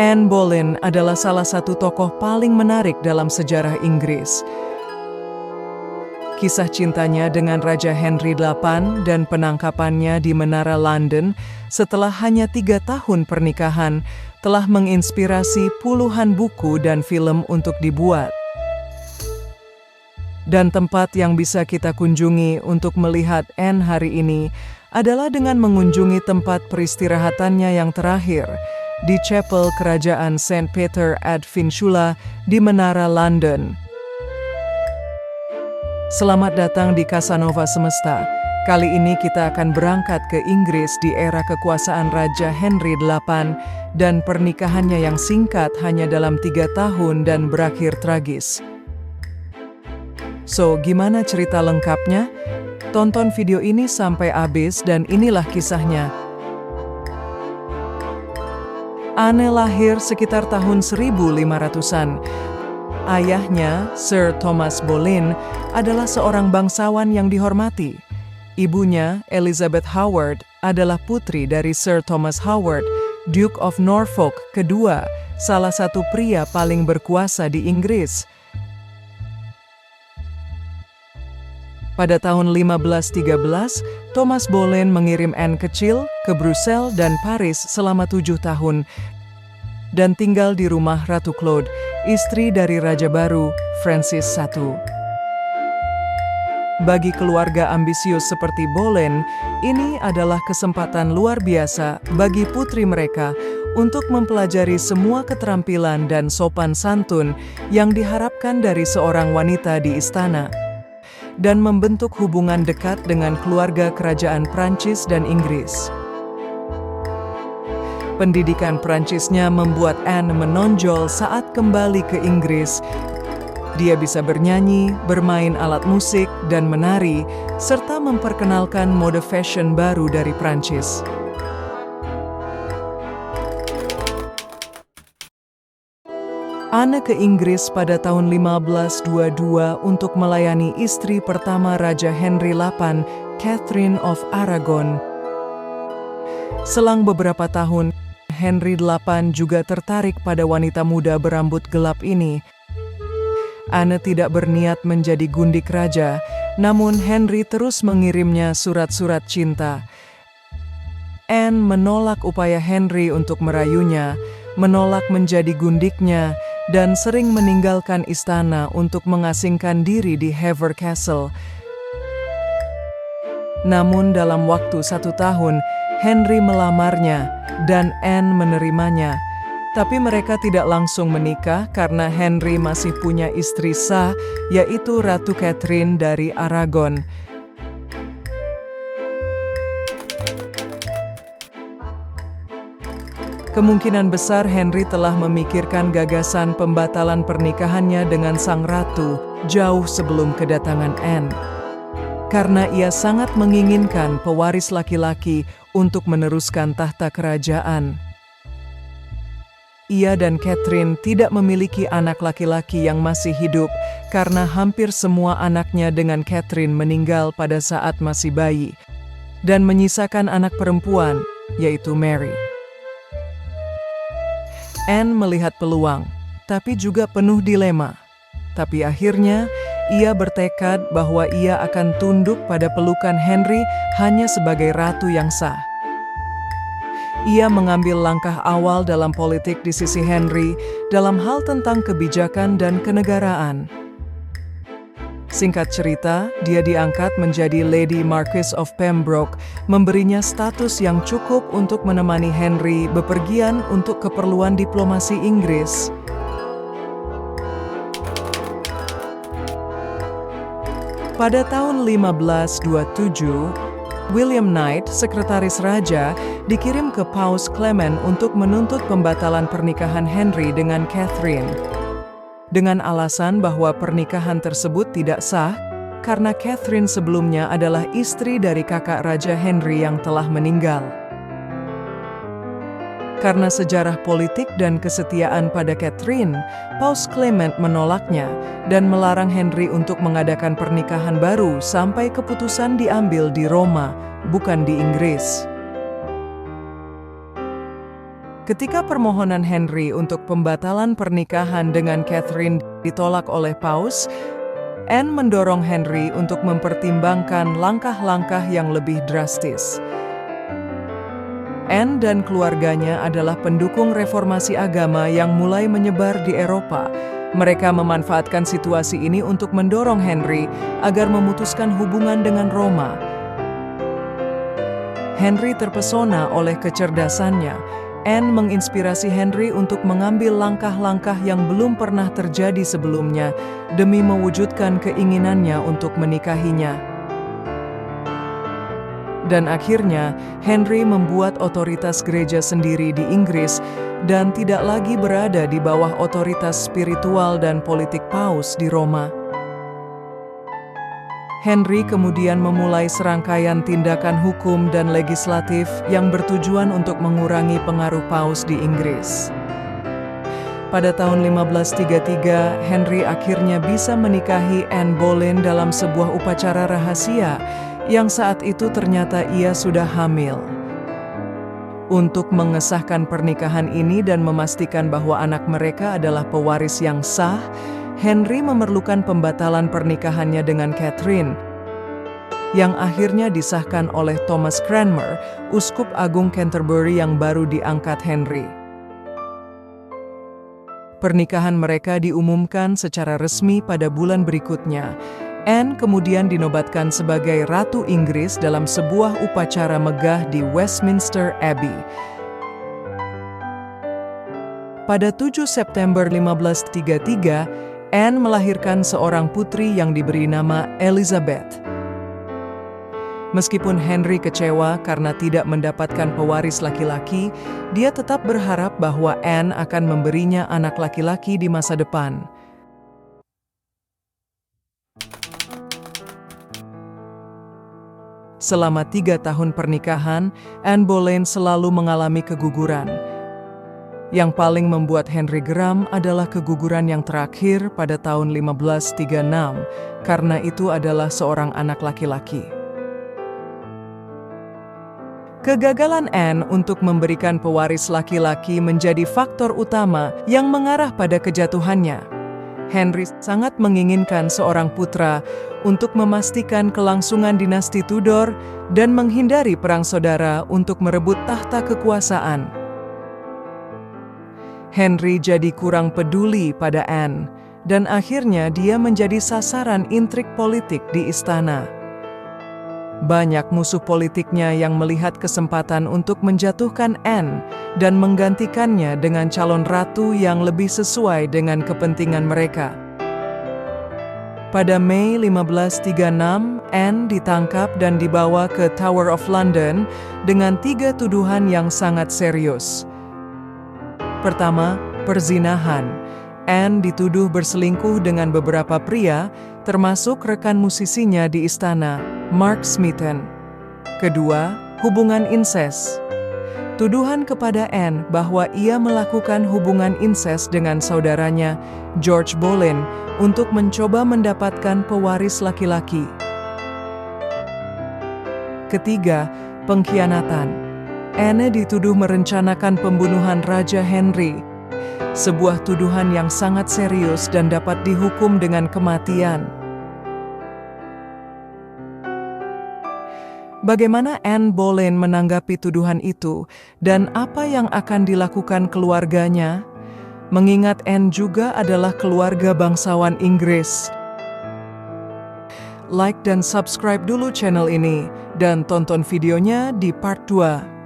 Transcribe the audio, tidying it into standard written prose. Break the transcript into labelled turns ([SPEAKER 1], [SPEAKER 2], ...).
[SPEAKER 1] Anne Boleyn adalah salah satu tokoh paling menarik dalam sejarah Inggris. Kisah cintanya dengan Raja Henry VIII dan penangkapannya di Menara London setelah hanya 3 tahun pernikahan telah menginspirasi puluhan buku dan film untuk dibuat. Dan tempat yang bisa kita kunjungi untuk melihat Anne hari ini adalah dengan mengunjungi tempat peristirahatannya yang terakhir, di Chapel Kerajaan St. Peter ad Vincula di Menara London. Selamat datang di Casanova Semesta. Kali ini kita akan berangkat ke Inggris di era kekuasaan Raja Henry VIII dan pernikahannya yang singkat hanya dalam 3 tahun dan berakhir tragis. So, gimana cerita lengkapnya? Tonton video ini sampai habis dan inilah kisahnya. Anne lahir sekitar tahun 1500-an. Ayahnya, Sir Thomas Boleyn, adalah seorang bangsawan yang dihormati. Ibunya, Elizabeth Howard, adalah putri dari Sir Thomas Howard, Duke of Norfolk kedua, salah satu pria paling berkuasa di Inggris. Pada tahun 1513, Thomas Boleyn mengirim Anne kecil ke Brussels dan Paris selama 7 tahun dan tinggal di rumah Ratu Claude, istri dari Raja baru, Francis I. Bagi keluarga ambisius seperti Boleyn, ini adalah kesempatan luar biasa bagi putri mereka untuk mempelajari semua keterampilan dan sopan santun yang diharapkan dari seorang wanita di istana, dan membentuk hubungan dekat dengan keluarga kerajaan Prancis dan Inggris. Pendidikan Prancisnya membuat Anne menonjol saat kembali ke Inggris. Dia bisa bernyanyi, bermain alat musik, dan menari, serta memperkenalkan mode fashion baru dari Prancis. Anne ke Inggris pada tahun 1522 untuk melayani istri pertama Raja Henry VIII, Catherine of Aragon. Selang beberapa tahun, Henry VIII juga tertarik pada wanita muda berambut gelap ini. Anne tidak berniat menjadi gundik raja, namun Henry terus mengirimnya surat-surat cinta. Anne menolak upaya Henry untuk merayunya, menolak menjadi gundiknya, dan sering meninggalkan istana untuk mengasingkan diri di Hever Castle. Namun dalam waktu 1 tahun, Henry melamarnya dan Anne menerimanya. Tapi mereka tidak langsung menikah karena Henry masih punya istri sah, yaitu Ratu Catherine dari Aragon. Kemungkinan besar Henry telah memikirkan gagasan pembatalan pernikahannya dengan sang ratu jauh sebelum kedatangan Anne. Karena ia sangat menginginkan pewaris laki-laki untuk meneruskan tahta kerajaan. Ia dan Catherine tidak memiliki anak laki-laki yang masih hidup karena hampir semua anaknya dengan Catherine meninggal pada saat masih bayi, dan menyisakan anak perempuan, yaitu Mary. Anne melihat peluang, tapi juga penuh dilema. Tapi akhirnya, ia bertekad bahwa ia akan tunduk pada pelukan Henry hanya sebagai ratu yang sah. Ia mengambil langkah awal dalam politik di sisi Henry dalam hal tentang kebijakan dan kenegaraan. Singkat cerita, dia diangkat menjadi Lady Marquess of Pembroke, memberinya status yang cukup untuk menemani Henry bepergian untuk keperluan diplomasi Inggris. Pada tahun 1527, William Knight, sekretaris raja, dikirim ke Paus Clement untuk menuntut pembatalan pernikahan Henry dengan Catherine, dengan alasan bahwa pernikahan tersebut tidak sah karena Catherine sebelumnya adalah istri dari kakak Raja Henry yang telah meninggal. Karena sejarah politik dan kesetiaan pada Catherine, Paus Clement menolaknya dan melarang Henry untuk mengadakan pernikahan baru sampai keputusan diambil di Roma, bukan di Inggris. Ketika permohonan Henry untuk pembatalan pernikahan dengan Catherine ditolak oleh Paus, Anne mendorong Henry untuk mempertimbangkan langkah-langkah yang lebih drastis. Anne dan keluarganya adalah pendukung reformasi agama yang mulai menyebar di Eropa. Mereka memanfaatkan situasi ini untuk mendorong Henry agar memutuskan hubungan dengan Roma. Henry terpesona oleh kecerdasannya. Anne menginspirasi Henry untuk mengambil langkah-langkah yang belum pernah terjadi sebelumnya demi mewujudkan keinginannya untuk menikahinya. Dan akhirnya, Henry membuat otoritas gereja sendiri di Inggris dan tidak lagi berada di bawah otoritas spiritual dan politik Paus di Roma. Henry kemudian memulai serangkaian tindakan hukum dan legislatif yang bertujuan untuk mengurangi pengaruh Paus di Inggris. Pada tahun 1533, Henry akhirnya bisa menikahi Anne Boleyn dalam sebuah upacara rahasia yang saat itu ternyata ia sudah hamil. Untuk mengesahkan pernikahan ini dan memastikan bahwa anak mereka adalah pewaris yang sah, Henry memerlukan pembatalan pernikahannya dengan Catherine, yang akhirnya disahkan oleh Thomas Cranmer, uskup agung Canterbury yang baru diangkat Henry. Pernikahan mereka diumumkan secara resmi pada bulan berikutnya. Anne kemudian dinobatkan sebagai Ratu Inggris dalam sebuah upacara megah di Westminster Abbey. Pada 7 September 1533, Anne melahirkan seorang putri yang diberi nama Elizabeth. Meskipun Henry kecewa karena tidak mendapatkan pewaris laki-laki, dia tetap berharap bahwa Anne akan memberinya anak laki-laki di masa depan. Selama 3 tahun pernikahan, Anne Boleyn selalu mengalami keguguran. Yang paling membuat Henry geram adalah keguguran yang terakhir pada tahun 1536, karena itu adalah seorang anak laki-laki. Kegagalan Anne untuk memberikan pewaris laki-laki menjadi faktor utama yang mengarah pada kejatuhannya. Henry sangat menginginkan seorang putra untuk memastikan kelangsungan dinasti Tudor dan menghindari perang saudara untuk merebut tahta kekuasaan. Henry jadi kurang peduli pada Anne, dan akhirnya dia menjadi sasaran intrik politik di istana. Banyak musuh politiknya yang melihat kesempatan untuk menjatuhkan Anne dan menggantikannya dengan calon ratu yang lebih sesuai dengan kepentingan mereka. Pada Mei 1536, Anne ditangkap dan dibawa ke Tower of London dengan 3 tuduhan yang sangat serius. Pertama, perzinahan. Anne dituduh berselingkuh dengan beberapa pria, termasuk rekan musisinya di istana, Mark Smeaton. Kedua, hubungan inses. Tuduhan kepada Anne bahwa ia melakukan hubungan inses dengan saudaranya, George Boleyn, untuk mencoba mendapatkan pewaris laki-laki. Ketiga, pengkhianatan. Anne dituduh merencanakan pembunuhan Raja Henry, sebuah tuduhan yang sangat serius dan dapat dihukum dengan kematian. Bagaimana Anne Boleyn menanggapi tuduhan itu, dan apa yang akan dilakukan keluarganya? Mengingat Anne juga adalah keluarga bangsawan Inggris. Like dan subscribe dulu channel ini, dan tonton videonya di part 2.